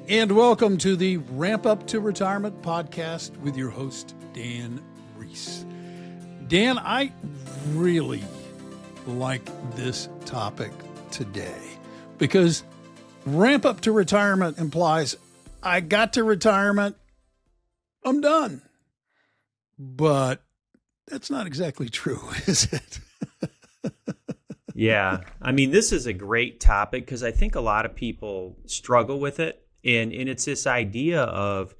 And welcome to the Ramp Up to Retirement podcast with your host, Dan Reese. Dan, I really like this topic today because ramp up to retirement implies I got to retirement, I'm done. But that's not exactly true, is it? Yeah. I mean, this is a great topic because I think a lot of people struggle with it. And it's this idea of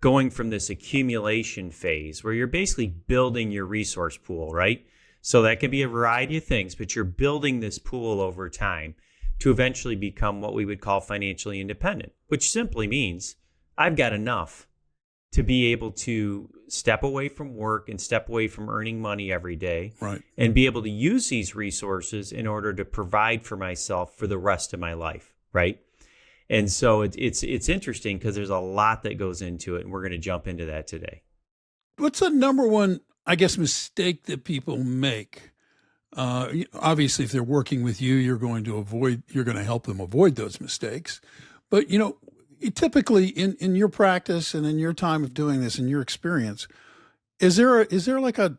going from this accumulation phase where you're basically building your resource pool, right? So that can be a variety of things, but you're building this pool over time to eventually become what we would call financially independent, which simply means I've got enough to be able to step away from work and step away from earning money every day, right, and be able to use these resources in order to provide for myself for the rest of my life, right? And so it's interesting because there's a lot that goes into it, and we're going to jump into that today. What's the number one, I guess, mistake that people make? Obviously, if they're working with you, you're going to help them avoid those mistakes. But, typically in your practice and in your time of doing this, in your experience, is there like a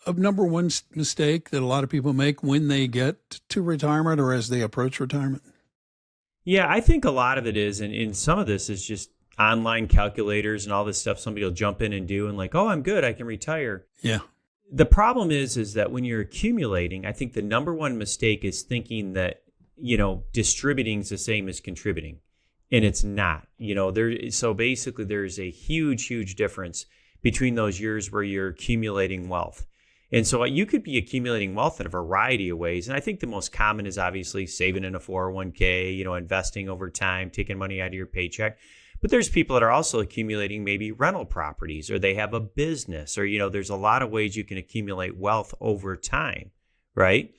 number one mistake that a lot of people make when they get to retirement or as they approach retirement? Yeah, I think a lot of it is, and some of this is just online calculators and all this stuff somebody will jump in and do and like, oh, I'm good, I can retire. Yeah. The problem is that when you're accumulating, I think the number one mistake is thinking that, distributing is the same as contributing. And it's not. So basically there's a huge, huge difference between those years where you're accumulating wealth. And so you could be accumulating wealth in a variety of ways. And I think the most common is obviously saving in a 401k, investing over time, taking money out of your paycheck. But there's people that are also accumulating maybe rental properties, or they have a business, or, there's a lot of ways you can accumulate wealth over time, right?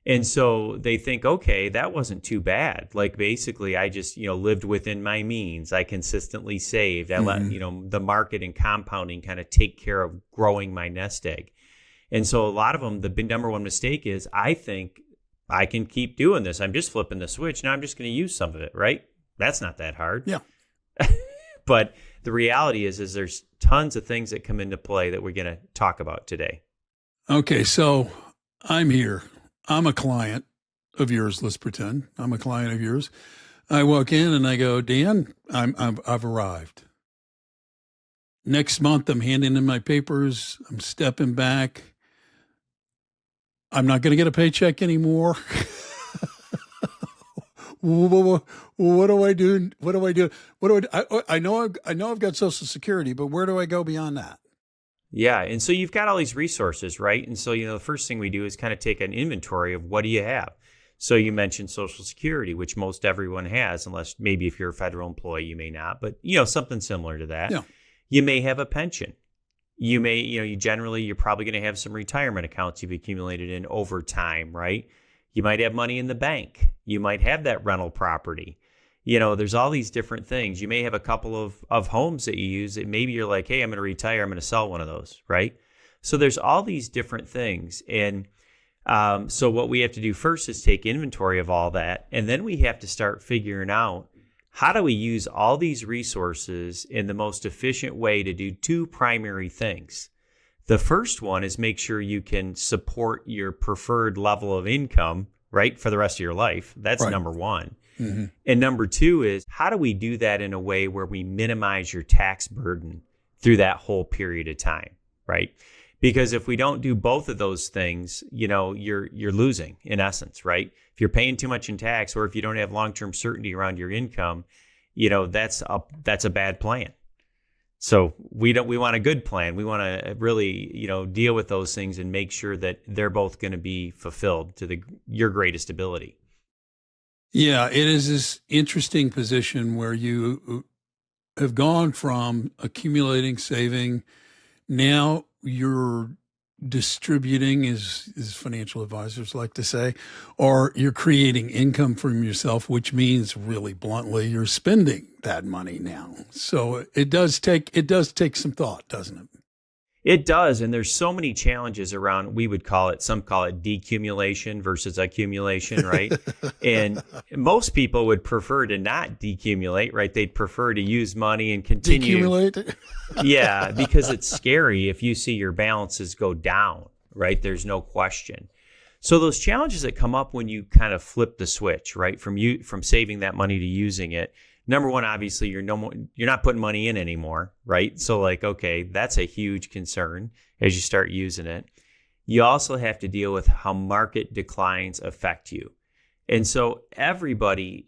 And so they think, okay, that wasn't too bad. Like basically I just, lived within my means. I consistently saved. I let, the market and compounding kind of take care of growing my nest egg. And so a lot of them, the big number one mistake is, I think I can keep doing this. I'm just flipping the switch. Now I'm just going to use some of it, right? That's not that hard. Yeah. But the reality is there's tons of things that come into play that we're going to talk about today. Okay. So I'm here. I'm a client of yours. Let's pretend I'm a client of yours. I walk in and I go, Dan, I've arrived. Next month, I'm handing in my papers. I'm stepping back. I'm not going to get a paycheck anymore. What do I do? I know I've got Social Security, but where do I go beyond that? Yeah. And so you've got all these resources, right? And so, the first thing we do is kind of take an inventory of what do you have? So you mentioned Social Security, which most everyone has, unless maybe if you're a federal employee, you may not, but something similar to that. Yeah. You may have a pension. You may, you're probably going to have some retirement accounts you've accumulated in over time, right? You might have money in the bank. You might have that rental property. There's all these different things. You may have a couple of homes that you use that maybe you're like, hey, I'm going to retire. I'm going to sell one of those, right? So there's all these different things. And so what we have to do first is take inventory of all that. And then we have to start figuring out, how do we use all these resources in the most efficient way to do two primary things? The first one is make sure you can support your preferred level of income, right, for the rest of your life. That's right. Number one. Mm-hmm. And number two is, how do we do that in a way where we minimize your tax burden through that whole period of time, right? Because if we don't do both of those things, you're losing in essence, right? If you're paying too much in tax, or if you don't have long-term certainty around your income, that's a bad plan. So we want a good plan. We want to really, deal with those things and make sure that they're both going to be fulfilled to your greatest ability. Yeah, it is this interesting position where you have gone from accumulating, saving, now you're distributing, as financial advisors like to say, or you're creating income from yourself, which means really bluntly, you're spending that money now. So it does take some thought, doesn't it? It does. And there's so many challenges around, we would call it, some call it decumulation versus accumulation, right? And most people would prefer to not decumulate, right? They'd prefer to use money and continue. Decumulate? Yeah, because it's scary if you see your balances go down, right? There's no question. So those challenges that come up when you kind of flip the switch, right? From saving that money to using it. Number one, obviously, you're not putting money in anymore, right? So like, okay, that's a huge concern as you start using it. You also have to deal with how market declines affect you. And so everybody,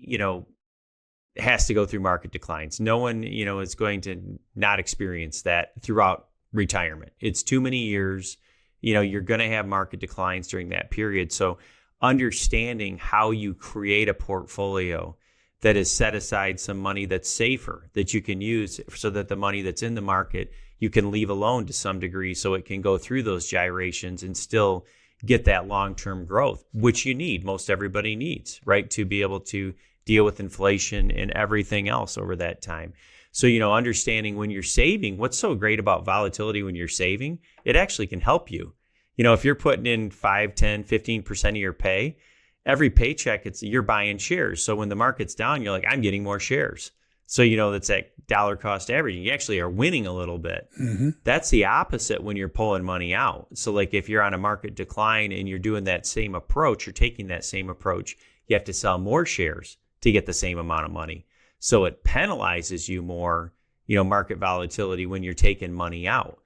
has to go through market declines. No one, is going to not experience that throughout retirement. It's too many years. You're going to have market declines during that period. So understanding how you create a portfolio that has set aside some money that's safer that you can use so that the money that's in the market you can leave alone to some degree so it can go through those gyrations and still get that long-term growth, which you need. Most everybody needs, right, to be able to deal with inflation and everything else over that time. So, understanding when you're saving, what's so great about volatility when you're saving, it actually can help you. If you're putting in 5, 10, 15% of your pay, every paycheck, you're buying shares. So when the market's down, you're like, I'm getting more shares. So, that's that dollar cost averaging. You actually are winning a little bit. Mm-hmm. That's the opposite when you're pulling money out. So like if you're on a market decline and you're doing that same approach, you're taking that same approach, you have to sell more shares to get the same amount of money. So it penalizes you more, market volatility when you're taking money out.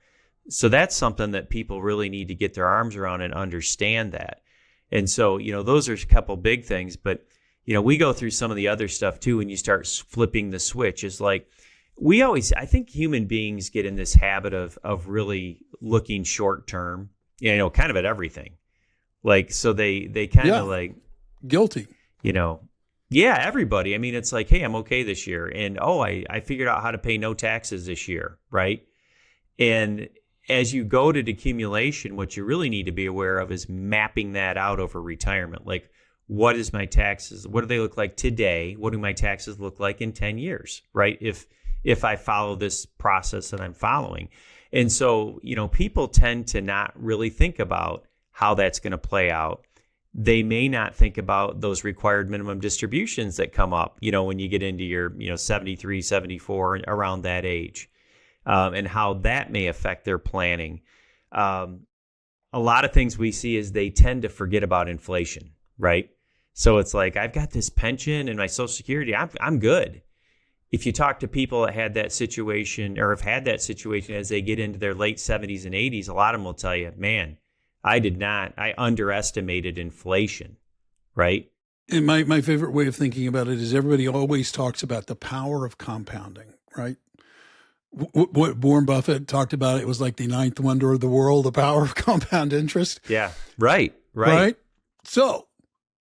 So that's something that people really need to get their arms around and understand that. And so, those are a couple big things, but, we go through some of the other stuff too. When you start flipping the switch, is like, I think human beings get in this habit of really looking short term, kind of at everything. Like, so they kind of like guilty, yeah, everybody. I mean, it's like, hey, I'm okay this year. And, I figured out how to pay no taxes this year. Right. And as you go to decumulation, what you really need to be aware of is mapping that out over retirement. Like, what is my taxes? What do they look like today? What do my taxes look like in 10 years, right? If I follow this process that I'm following. And so, people tend to not really think about how that's going to play out. They may not think about those required minimum distributions that come up, when you get into your, 73, 74, around that age. And how that may affect their planning. A lot of things we see is they tend to forget about inflation, right? So it's like, I've got this pension and my Social Security, I'm good. If you talk to people that had that situation or have had that situation as they get into their late 70s and 80s, a lot of them will tell you, man, I underestimated inflation, right? And my favorite way of thinking about it is everybody always talks about the power of compounding, right? What Warren Buffett talked about, it was like the ninth wonder of the world, the power of compound interest. Yeah, right. So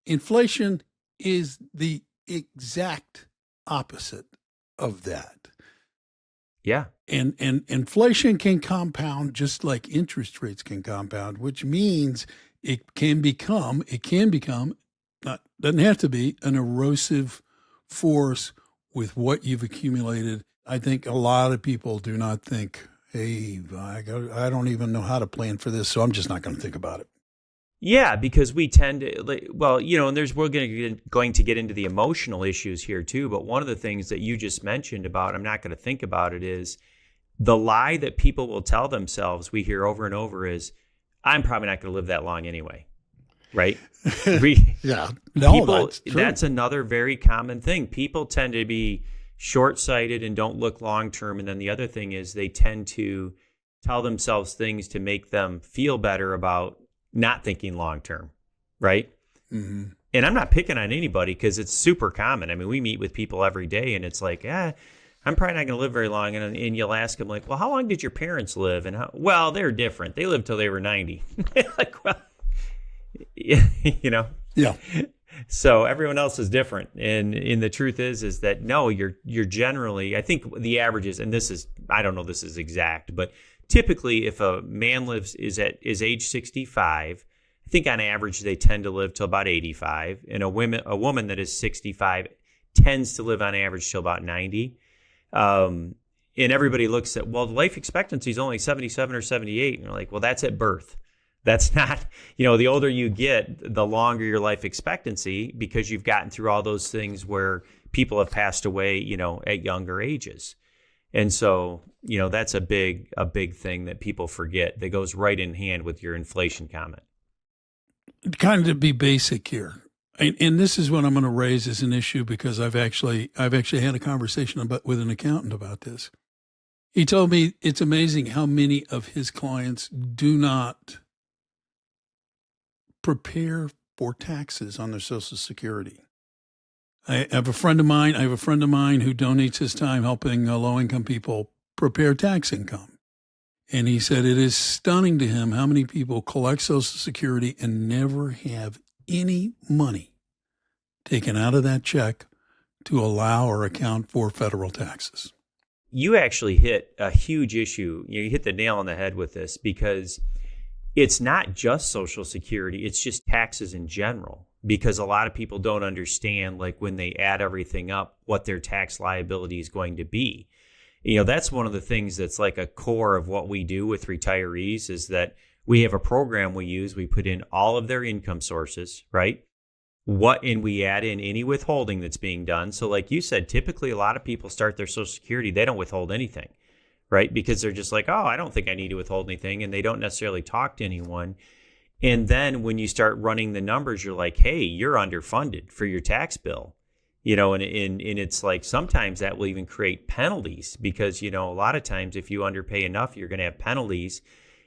inflation is the exact opposite of that. Yeah. And inflation can compound just like interest rates can compound, which means it can become, doesn't have to be, an erosive force with what you've accumulated. I think a lot of people do not think, hey, I don't even know how to plan for this, so I'm just not going to think about it. Yeah, because we tend to, and we're going to get into the emotional issues here too. But one of the things that you just mentioned about, I'm not going to think about it, is the lie that people will tell themselves, we hear over and over, is, I'm probably not going to live that long anyway. Right? That's another very common thing. People tend to be short-sighted and don't look long-term. And then the other thing is they tend to tell themselves things to make them feel better about not thinking long-term, right? Mm-hmm. And I'm not picking on anybody because it's super common. I mean, we meet with people every day and it's like, I'm probably not going to live very long. And you'll ask them like, well, how long did your parents live? And well, they're different. They lived till they were 90. Like, well, yeah. So everyone else is different. And the truth is that no, you're generally, I think the average is, and this is, I don't know this is exact, but typically if a man is age 65, I think on average they tend to live till about 85. And a woman that is 65 tends to live on average till about 90. And everybody looks at, well, the life expectancy is only 77 or 78. And you're like, well, that's at birth. That's not, the older you get, the longer your life expectancy, because you've gotten through all those things where people have passed away, at younger ages. And so, that's a big thing that people forget that goes right in hand with your inflation comment. Kind of to be basic here. And this is what I'm going to raise as an issue, because I've actually had a conversation with an accountant about this. He told me it's amazing how many of his clients do not prepare for taxes on their Social Security. I have a friend of mine who donates his time helping low-income people prepare tax income. And he said it is stunning to him how many people collect Social Security and never have any money taken out of that check to allow or account for federal taxes. You actually hit a huge issue. You hit the nail on the head with this, because it's not just Social Security, it's just taxes in general. Because a lot of people don't understand, like when they add everything up, what their tax liability is going to be. That's one of the things that's like a core of what we do with retirees, is that we have a program we use. We put in all of their income sources, right? And we add in any withholding that's being done. So like you said, typically a lot of people start their Social Security, they don't withhold anything, right? Because they're just like, oh, I don't think I need to withhold anything. And they don't necessarily talk to anyone. And then when you start running the numbers, you're like, hey, you're underfunded for your tax bill. And it's like sometimes that will even create penalties, because, a lot of times if you underpay enough, you're going to have penalties.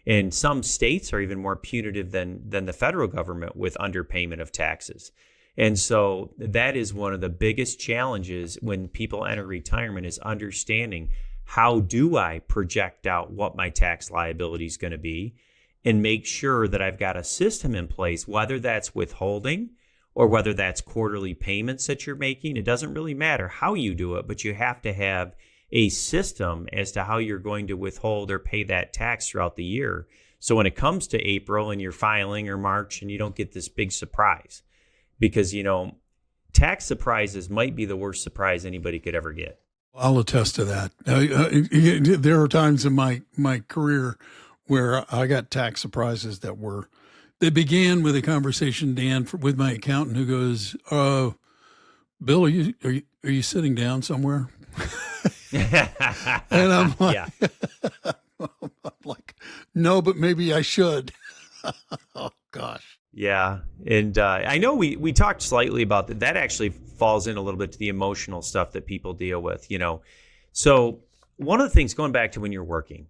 And some states are even more punitive than the federal government with underpayment of taxes. And so that is one of the biggest challenges when people enter retirement, is understanding, how do I project out what my tax liability is going to be, and make sure that I've got a system in place, whether that's withholding or whether that's quarterly payments that you're making. It doesn't really matter how you do it, but you have to have a system as to how you're going to withhold or pay that tax throughout the year. So when it comes to April and you're filing, or March, and you don't get this big surprise, because, tax surprises might be the worst surprise anybody could ever get. I'll attest to that. There are times in my career where I got tax surprises they began with a conversation, Dan, with my accountant, who goes, Bill, are you sitting down somewhere? And I'm like, yeah. I'm like, no, but maybe I should. Oh, gosh. Yeah. And I know we talked slightly about that. That actually falls in a little bit to the emotional stuff that people deal with, So one of the things, going back to when you're working,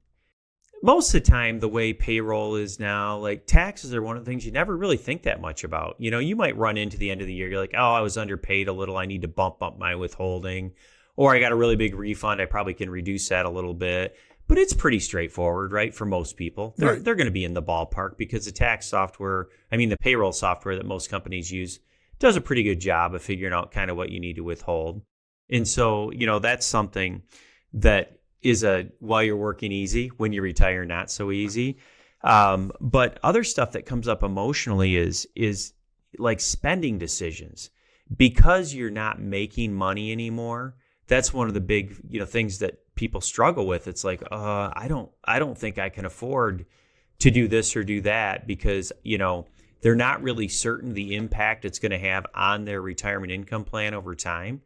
most of the time, the way payroll is now, like taxes are one of the things you never really think that much about. You might run into the end of the year. You're like, oh, I was underpaid a little. I need to bump up my withholding. Or I got a really big refund. I probably can reduce that a little bit. But it's pretty straightforward, right? For most people, they're going to be in the ballpark, because the tax software, the payroll software that most companies use, does a pretty good job of figuring out kind of what you need to withhold. And so, that's something that is while you're working easy, when you retire, not so easy. But other stuff that comes up emotionally is like spending decisions. Because you're not making money anymore, that's one of the big, things that people struggle with. It's like, I don't think I can afford to do this or do that, because, they're not really certain the impact it's going to have on their retirement income plan over time.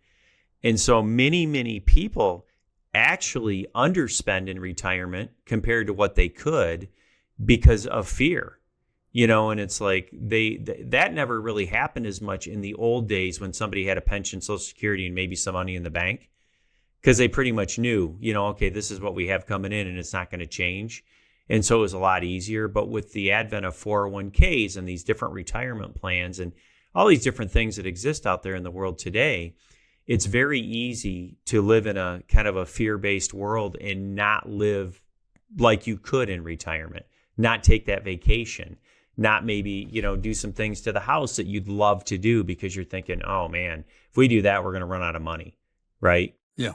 And so many, many people actually underspend in retirement compared to what they could, because of fear, and it's like that never really happened as much in the old days when somebody had a pension, Social Security, and maybe some money in the bank, because they pretty much knew, okay, this is what we have coming in and it's not going to change. And so it was a lot easier. But with the advent of 401ks and these different retirement plans and all these different things that exist out there in the world today, it's very easy to live in a kind of a fear-based world and not live like you could in retirement, not take that vacation, not maybe, do some things to the house that you'd love to do, because you're thinking, oh man, if we do that, we're going to run out of money, right? Yeah.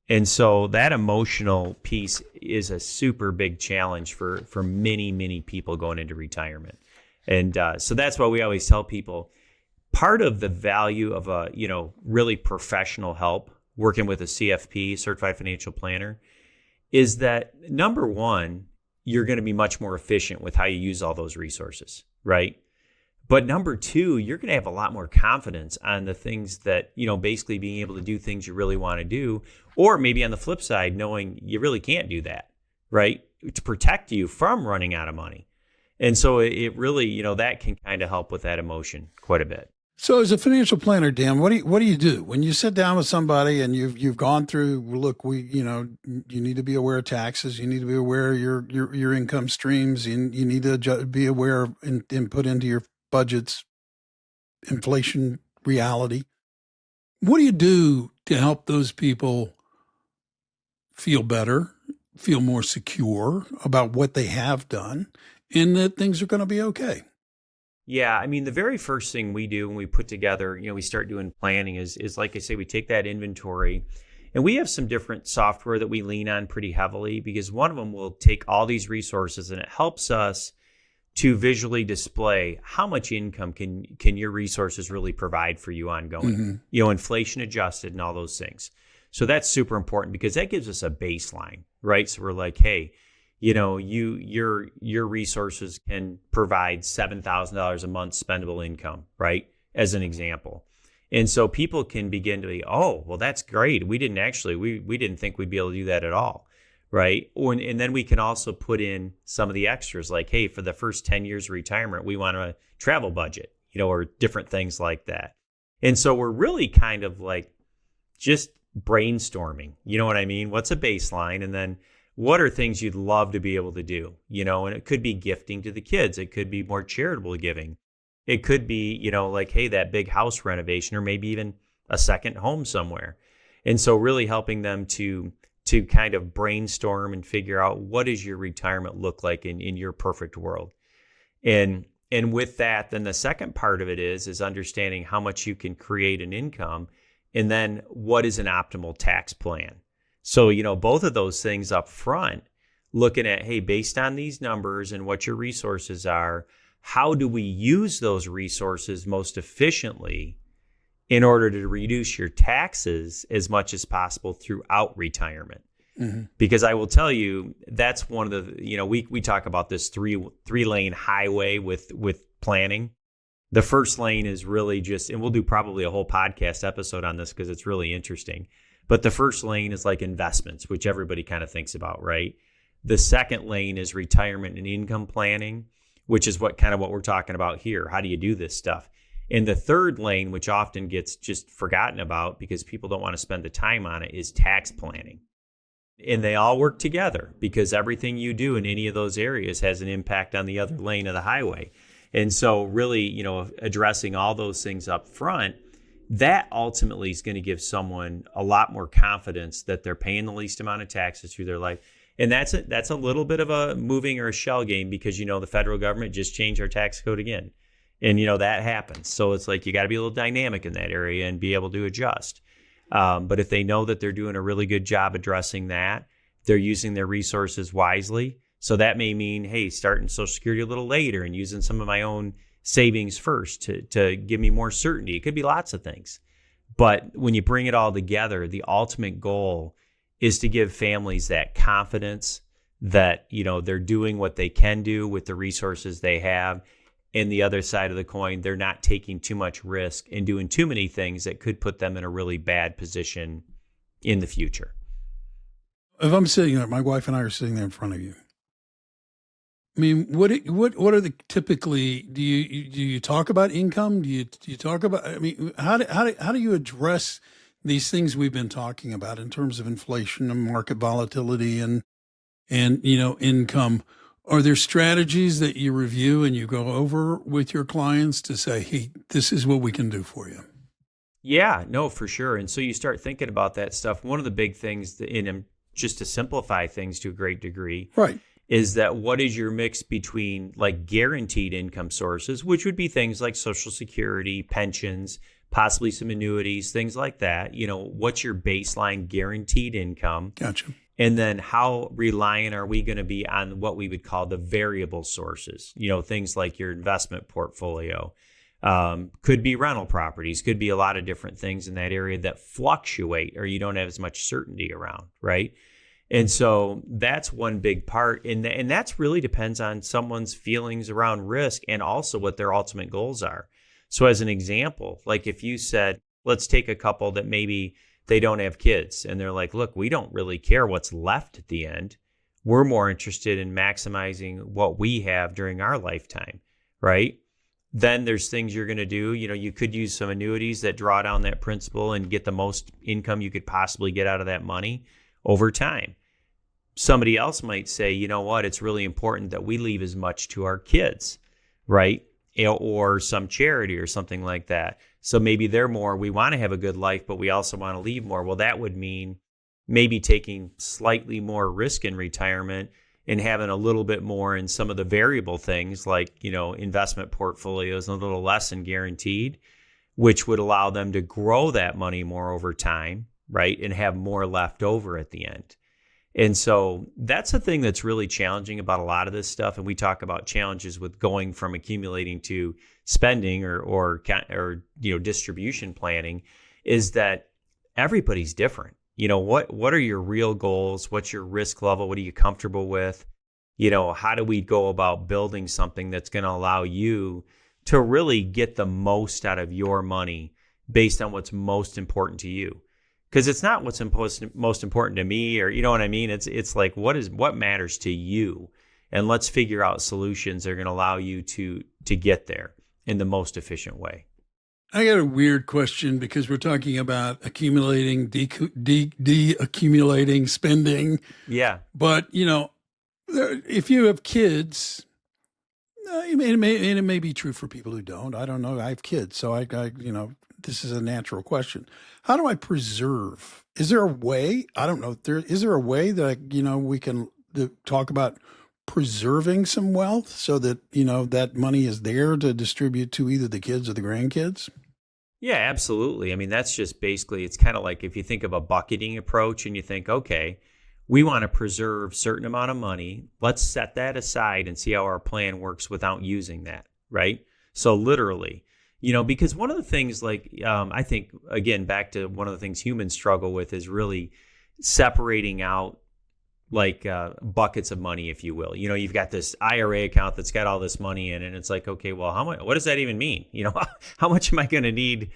And so that emotional piece is a super big challenge for many, many people going into retirement. And so that's why we always tell people, part of the value of really professional help, working with a CFP, certified financial planner, is that number one, you're going to be much more efficient with how you use all those resources, right? But number two, you're going to have a lot more confidence on the things that, basically being able to do things you really want to do, or maybe on the flip side, knowing you really can't do that, right? To protect you from running out of money. And so it really, that can kind of help with that emotion quite a bit. So as a financial planner, Dan, what do you do when you sit down with somebody and you've gone through, look, you need to be aware of taxes. You need to be aware of your income streams. You need to be aware of and put into your budgets, inflation reality. What do you do to help those people feel better, feel more secure about what they have done, and that things are going to be okay? Yeah, I mean, the very first thing we do when we put together, we start doing planning is like I say, we take that inventory, and we have some different software that we lean on pretty heavily, because one of them will take all these resources and it helps us to visually display how much income can your resources really provide for you ongoing, inflation adjusted and all those things. So that's super important because that gives us a baseline, right? So we're like, hey, your resources can provide $7,000 a month spendable income, right? As an example. And so people can begin to be, oh, well, that's great. We didn't think we'd be able to do that at all, right? And then we can also put in some of the extras like, hey, for the first 10 years of retirement, we want a travel budget, or different things like that. And so we're really kind of like just brainstorming, you know what I mean? What's a baseline? And then what are things you'd love to be able to do, and it could be gifting to the kids. It could be more charitable giving. It could be, like, hey, that big house renovation, or maybe even a second home somewhere. And so really helping them to kind of brainstorm and figure out what does your retirement look like in your perfect world. And with that, then the second part of it is understanding how much you can create an income, and then what is an optimal tax plan. So, both of those things up front, looking at, hey, based on these numbers and what your resources are, how do we use those resources most efficiently in order to reduce your taxes as much as possible throughout retirement? Mm-hmm. Because I will tell you, that's one of the, we talk about this three-lane highway with planning. The first lane is really just, and we'll do probably a whole podcast episode on this because it's really interesting. But the first lane is like investments, which everybody kind of thinks about, right? The second lane is retirement and income planning, which is what we're talking about here. How do you do this stuff? And the third lane, which often gets just forgotten about because people don't want to spend the time on it, is tax planning. And they all work together because everything you do in any of those areas has an impact on the other lane of the highway. And so really, addressing all those things up front, that ultimately is going to give someone a lot more confidence that they're paying the least amount of taxes through their life. And that's a little bit of a moving or a shell game because, the federal government just changed our tax code again. And, that happens. So it's like you got to be a little dynamic in that area and be able to adjust. But if they know that they're doing a really good job addressing that, they're using their resources wisely. So that may mean, hey, starting Social Security a little later and using some of my own savings first to give me more certainty. It could be lots of things. But when you bring it all together, the ultimate goal is to give families that confidence that, they're doing what they can do with the resources they have. And the other side of the coin, they're not taking too much risk and doing too many things that could put them in a really bad position in the future. If I'm sitting there, my wife and I are sitting there in front of you. I mean, what are the typically? Do you talk about income? Do you talk about? I mean, how do you address these things we've been talking about in terms of inflation and market volatility and income? Are there strategies that you review and you go over with your clients to say, hey, this is what we can do for you? Yeah, no, for sure. And so you start thinking about that stuff. One of the big things just to simplify things to a great degree, right, is that what is your mix between like guaranteed income sources, which would be things like Social Security, pensions, possibly some annuities, things like that. What's your baseline guaranteed income? Gotcha. And then how reliant are we going to be on what we would call the variable sources? Things like your investment portfolio, could be rental properties, could be a lot of different things in that area that fluctuate or you don't have as much certainty around, right? And so that's one big part. And that's really depends on someone's feelings around risk and also what their ultimate goals are. So as an example, like if you said, let's take a couple that maybe they don't have kids and they're like, look, we don't really care what's left at the end. We're more interested in maximizing what we have during our lifetime, right? Then there's things you're going to do. You could use some annuities that draw down that principal and get the most income you could possibly get out of that money over time. Somebody else might say, you know what, it's really important that we leave as much to our kids, right? Or some charity or something like that. So maybe they're more, we want to have a good life, but we also want to leave more. Well, that would mean maybe taking slightly more risk in retirement and having a little bit more in some of the variable things like, investment portfolios and a little less in guaranteed, which would allow them to grow that money more over time, right? And have more left over at the end. And so that's the thing that's really challenging about a lot of this stuff. And we talk about challenges with going from accumulating to spending or distribution planning, is that everybody's different. What are your real goals? What's your risk level? What are you comfortable with? How do we go about building something that's going to allow you to really get the most out of your money based on what's most important to you? Because it's not what's most important to me, or you know what I mean? It's like what matters to you, and let's figure out solutions that are going to allow you to get there in the most efficient way. I got a weird question because we're talking about accumulating, de-accumulating, spending. Yeah. But, if you have kids, it may be true for people who don't. I don't know. I have kids, so I this is a natural question. How do I preserve? Is there a way? I don't know. Is there a way that we can talk about preserving some wealth so that that money is there to distribute to either the kids or the grandkids? Yeah, absolutely. I mean, that's just basically, it's kind of like if you think of a bucketing approach and you think, okay, we want to preserve a certain amount of money. Let's set that aside and see how our plan works without using that, right? So literally, because one of the things I think, again, back to one of the things humans struggle with is really separating out buckets of money, if you will. You've got this IRA account that's got all this money in it, and it's like, okay, well, how much? What does that even mean? How much am I going to need,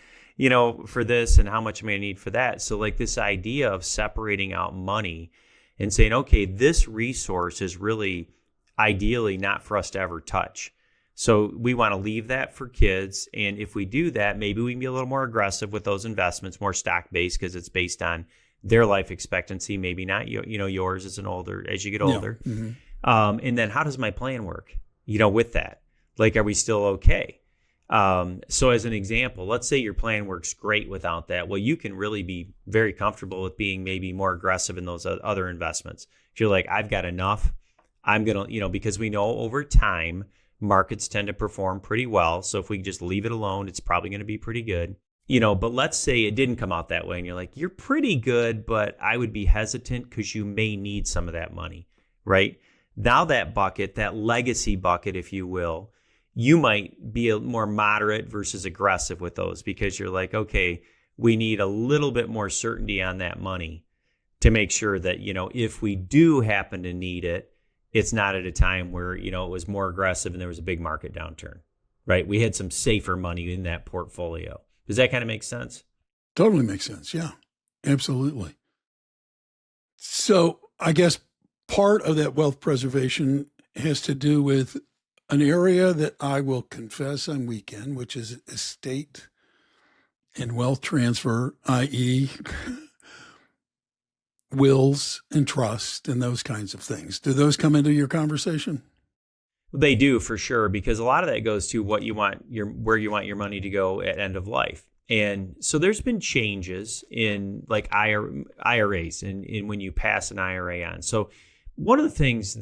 for this, and how much am I going to need for that? So this idea of separating out money and saying, okay, this resource is really ideally not for us to ever touch. So we want to leave that for kids. And if we do that, maybe we can be a little more aggressive with those investments, more stock-based, because it's based on their life expectancy, maybe not yours as you get older. Yeah. Mm-hmm. And then how does my plan work, with that? Are we still okay? So as an example, let's say your plan works great without that. Well, you can really be very comfortable with being maybe more aggressive in those other investments. If you're like, I've got enough, I'm going to, because we know over time, markets tend to perform pretty well. So if we just leave it alone, it's probably going to be pretty good. But let's say it didn't come out that way and you're like, you're pretty good, but I would be hesitant because you may need some of that money, right? Now that bucket, that legacy bucket, if you will, you might be a more moderate versus aggressive with those because you're like, okay, we need a little bit more certainty on that money to make sure that, if we do happen to need it, it's not at a time where, it was more aggressive and there was a big market downturn, right? We had some safer money in that portfolio. Does that kind of make sense? Totally makes sense. Yeah, absolutely. So I guess part of that wealth preservation has to do with an area that I will confess I'm weak in, which is estate and wealth transfer, i.e., wills and trust and those kinds of things. Do those come into your conversation? They do, for sure, because a lot of that goes to where you want your money to go at end of life. And so there's been changes in IRAs and when you pass an IRA on. So one of the things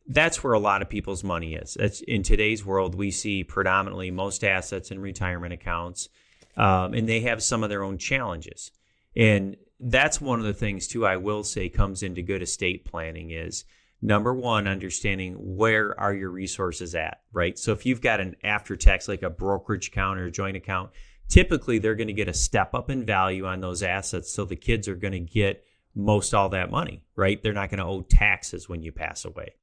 that's where a lot of people's money is. That's in today's world, we see predominantly most assets in retirement accounts, and they have some of their own challenges. And that's one of the things, too, I will say comes into good estate planning is, number one, understanding where are your resources at, right? So if you've got an after-tax, like a brokerage account or a joint account, typically they're going to get a step up in value on those assets. So the kids are going to get most all that money, right? They're not going to owe taxes when you pass away.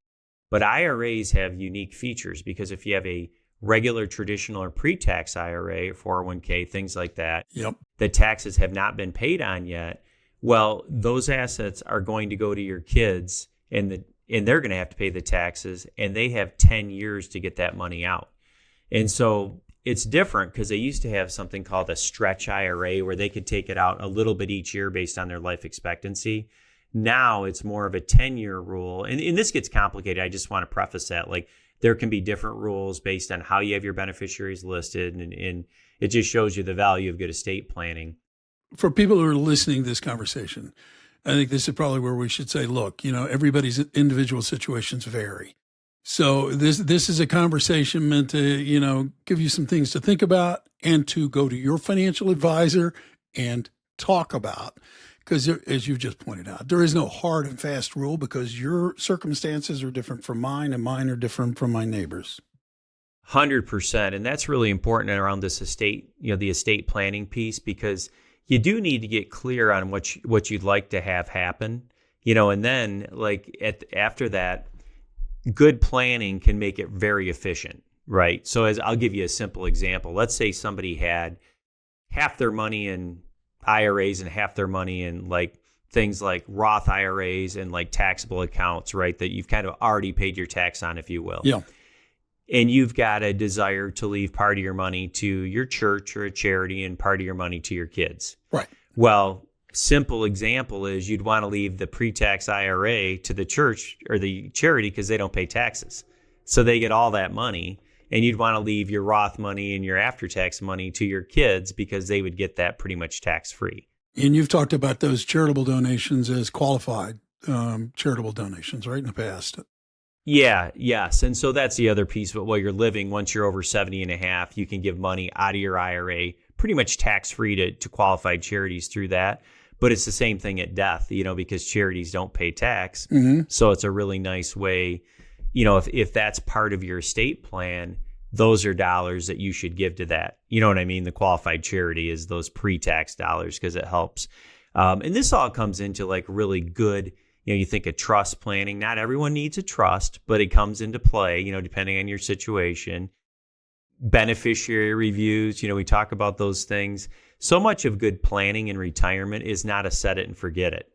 But IRAs have unique features because if you have a regular traditional or pre-tax IRA, 401k, things like that, Yep. the taxes have not been paid on yet. Well, those assets are going to go to your kids and they're going to have to pay the taxes, and they have 10 years to get that money out. And so it's different because they used to have something called a stretch IRA where they could take it out a little bit each year based on their life expectancy. Now it's more of a 10-year rule. And this gets complicated. I just want to preface that. Like, there can be different rules based on how you have your beneficiaries listed. And it just shows you the value of good estate planning. For people who are listening to this conversation, I think this is probably where we should say, look, everybody's individual situations vary. So this is a conversation meant to, give you some things to think about and to go to your financial advisor and talk about. Because as you've just pointed out, there is no hard and fast rule because your circumstances are different from mine and mine are different from my neighbors. 100%. And that's really important around this estate, the estate planning piece, because you do need to get clear on what you'd like to have happen, and then after that, good planning can make it very efficient, right? So I'll give you a simple example. Let's say somebody had half their money in IRAs and half their money in things like Roth IRAs and taxable accounts, right? That you've kind of already paid your tax on, if you will. Yeah. And you've got a desire to leave part of your money to your church or a charity and part of your money to your kids. Right. Well, simple example is you'd want to leave the pre-tax IRA to the church or the charity because they don't pay taxes. So they get all that money. And you'd want to leave your Roth money and your after-tax money to your kids because they would get that pretty much tax-free. And you've talked about those charitable donations as qualified charitable donations, right, in the past. Yeah, yes. And so that's the other piece. But while you're living, once you're over 70 and a half, you can give money out of your IRA pretty much tax-free to qualified charities through that. But it's the same thing at death, because charities don't pay tax. Mm-hmm. So it's a really nice way, if that's part of your estate plan, those are dollars that you should give to that. You know what I mean? The qualified charity is those pre-tax dollars because it helps. And this all comes into really good, you think of trust planning. Not everyone needs a trust, but it comes into play, depending on your situation. Beneficiary reviews, we talk about those things. So much of good planning in retirement is not a set it and forget it.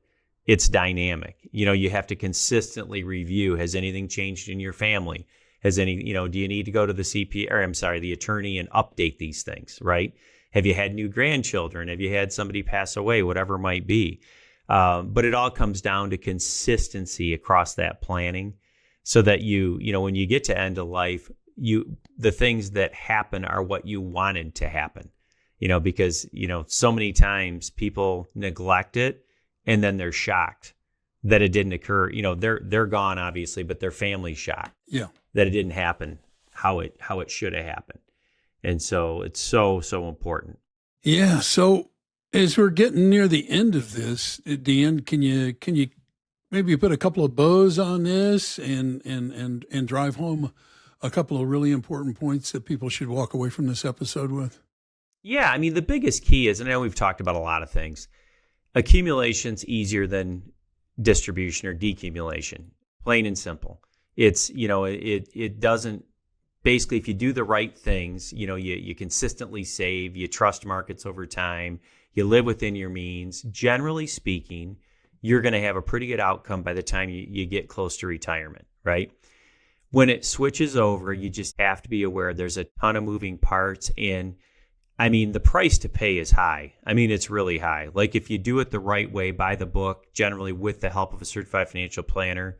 It's dynamic. You have to consistently review. Has anything changed in your family? Do you need to go to the attorney and update these things, right? Have you had new grandchildren? Have you had somebody pass away? Whatever it might be. But it all comes down to consistency across that planning so that when you get to end of life, the things that happen are what you wanted to happen, because, so many times people neglect it and then they're shocked that it didn't occur. They're gone, obviously, but their family's shocked. Yeah. That it didn't happen how it should have happened. And so it's so important. Yeah. So as we're getting near the end of this, Dan, can you maybe put a couple of bows on this and drive home a couple of really important points that people should walk away from this episode with? Yeah. I mean, the biggest key is, and I know we've talked about a lot of things, accumulation's easier than distribution or decumulation, plain and simple. It's, it doesn't, basically, if you do the right things, you consistently save, you trust markets over time, you live within your means, generally speaking, you're going to have a pretty good outcome by the time you get close to retirement, right? When it switches over, you just have to be aware there's a ton of moving parts. And I mean, the price to pay is high. I mean, it's really high. Like if you do it the right way, by the book, generally with the help of a certified financial planner,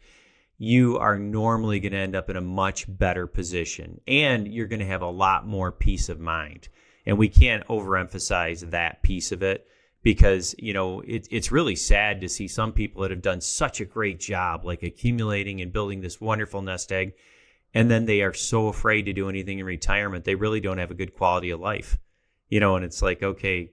you are normally going to end up in a much better position and you're going to have a lot more peace of mind. And we can't overemphasize that piece of it because, it's really sad to see some people that have done such a great job, like accumulating and building this wonderful nest egg. And then they are so afraid to do anything in retirement. They really don't have a good quality of life, and it's like, okay,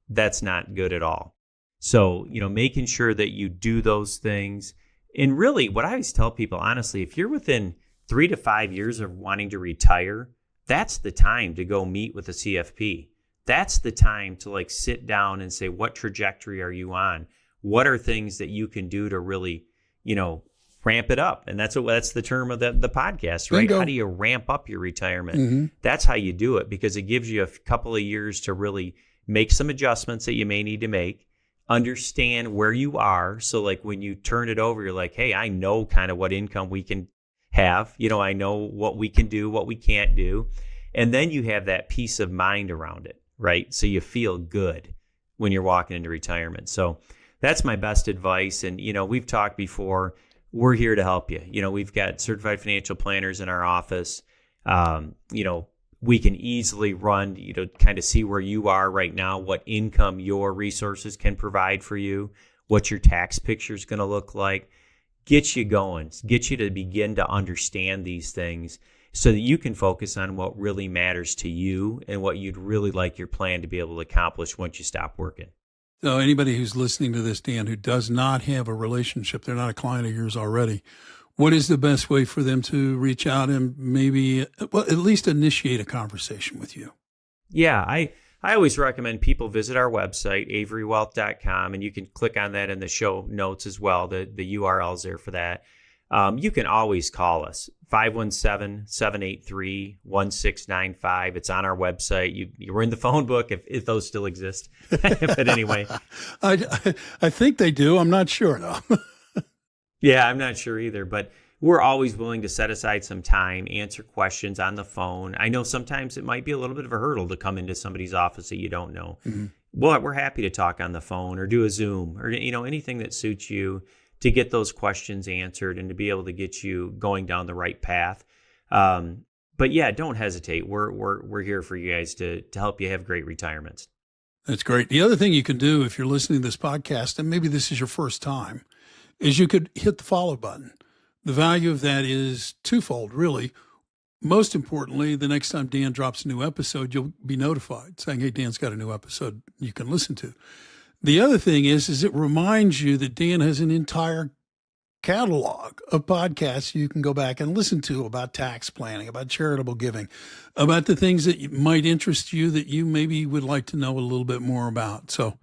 that's not good at all. So, making sure that you do those things. And really, what I always tell people, honestly, if you're within 3 to 5 years of wanting to retire, that's the time to go meet with a CFP. That's the time to sit down and say, what trajectory are you on? what are things that you can do to really, ramp it up? And that's the term of the podcast, right? Bingo. How do you ramp up your retirement? That's how you do it, because it gives you a couple of years to really make some adjustments that you may need to make, understand where you are. So like when you turn it over, you're like, hey, I know kind of what income we can have. I know what we can do, what we can't do. And then you have that peace of mind around it, right? So you feel good when you're walking into retirement. So that's my best advice. And, we've talked before. We're here to help you. We've got certified financial planners in our office. We can easily run, kind of see where you are right now, what income your resources can provide for you, what your tax picture is going to look like, get you going, get you to begin to understand these things so that you can focus on what really matters to you and what you'd really like your plan to be able to accomplish once you stop working. So anybody who's listening to this, Dan, who does not have a relationship, they're not a client of yours already, what is the best way for them to reach out and maybe, at least initiate a conversation with you? Yeah, I always recommend people visit our website, averywealth.com, and you can click on that in the show notes as well. The URL's there for that. You can always call us, 517-783-1695. It's on our website. You were in the phone book if those still exist. But anyway. I think they do. I'm not sure, though. Yeah, I'm not sure either. But we're always willing to set aside some time, answer questions on the phone. I know sometimes it might be a little bit of a hurdle to come into somebody's office that you don't know. Well, we're happy to talk on the phone or do a Zoom or anything that suits you, to get those questions answered and to be able to get you going down the right path. But yeah, don't hesitate. We're here for you guys to help you have great retirements. That's great. The other thing you can do if you're listening to this podcast, and maybe this is your first time, is you could hit the follow button. The value of that is twofold, really. Most importantly, the next time Dan drops a new episode, you'll be notified saying, hey, Dan's got a new episode you can listen to. The other thing is it reminds you that Dan has an entire catalog of podcasts you can go back and listen to about tax planning, about charitable giving, about the things that might interest you that you maybe would like to know a little bit more about. So,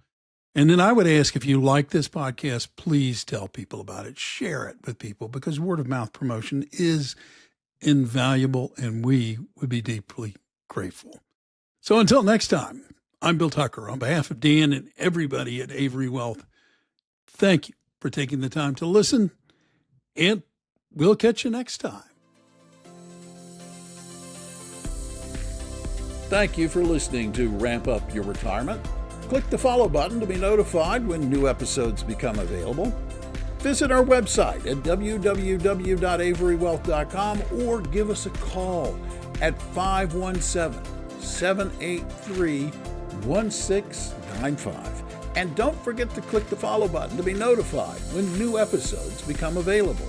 and then I would ask, if you like this podcast, please tell people about it. Share it with people, because word of mouth promotion is invaluable and we would be deeply grateful. So until next time, I'm Bill Tucker. On behalf of Dan and everybody at Avery Wealth, thank you for taking the time to listen, and we'll catch you next time. Thank you for listening to Ramp Up Your Retirement. Click the follow button to be notified when new episodes become available. Visit our website at www.averywealth.com or give us a call at 517-783-1695. And don't forget to click the follow button to be notified when new episodes become available.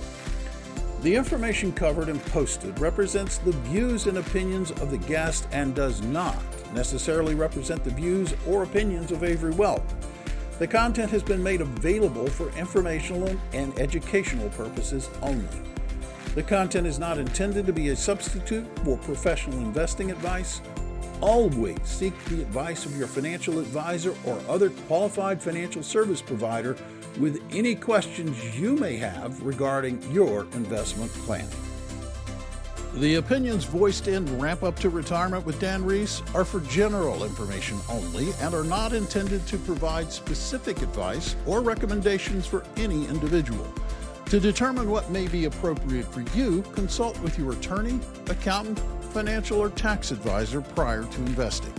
The information covered and posted represents the views and opinions of the guest and does not necessarily represent the views or opinions of Avery Wealth. The content has been made available for informational and educational purposes only. The content is not intended to be a substitute for professional investing advice. Always seek the advice of your financial advisor or other qualified financial service provider with any questions you may have regarding your investment planning. The opinions voiced in Ramp Up to Retirement with Dan Reese are for general information only and are not intended to provide specific advice or recommendations for any individual. To determine what may be appropriate for you, consult with your attorney, accountant, financial or tax advisor prior to investing.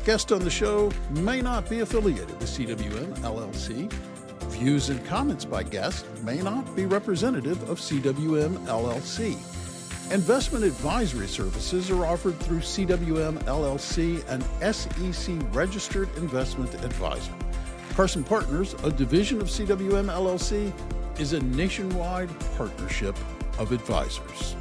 Guests on the show may not be affiliated with CWM LLC. Views and comments by guests may not be representative of CWM LLC. Investment advisory services are offered through CWM LLC, an SEC-registered investment advisor. Carson Partners, a division of CWM LLC, is a nationwide partnership of advisors.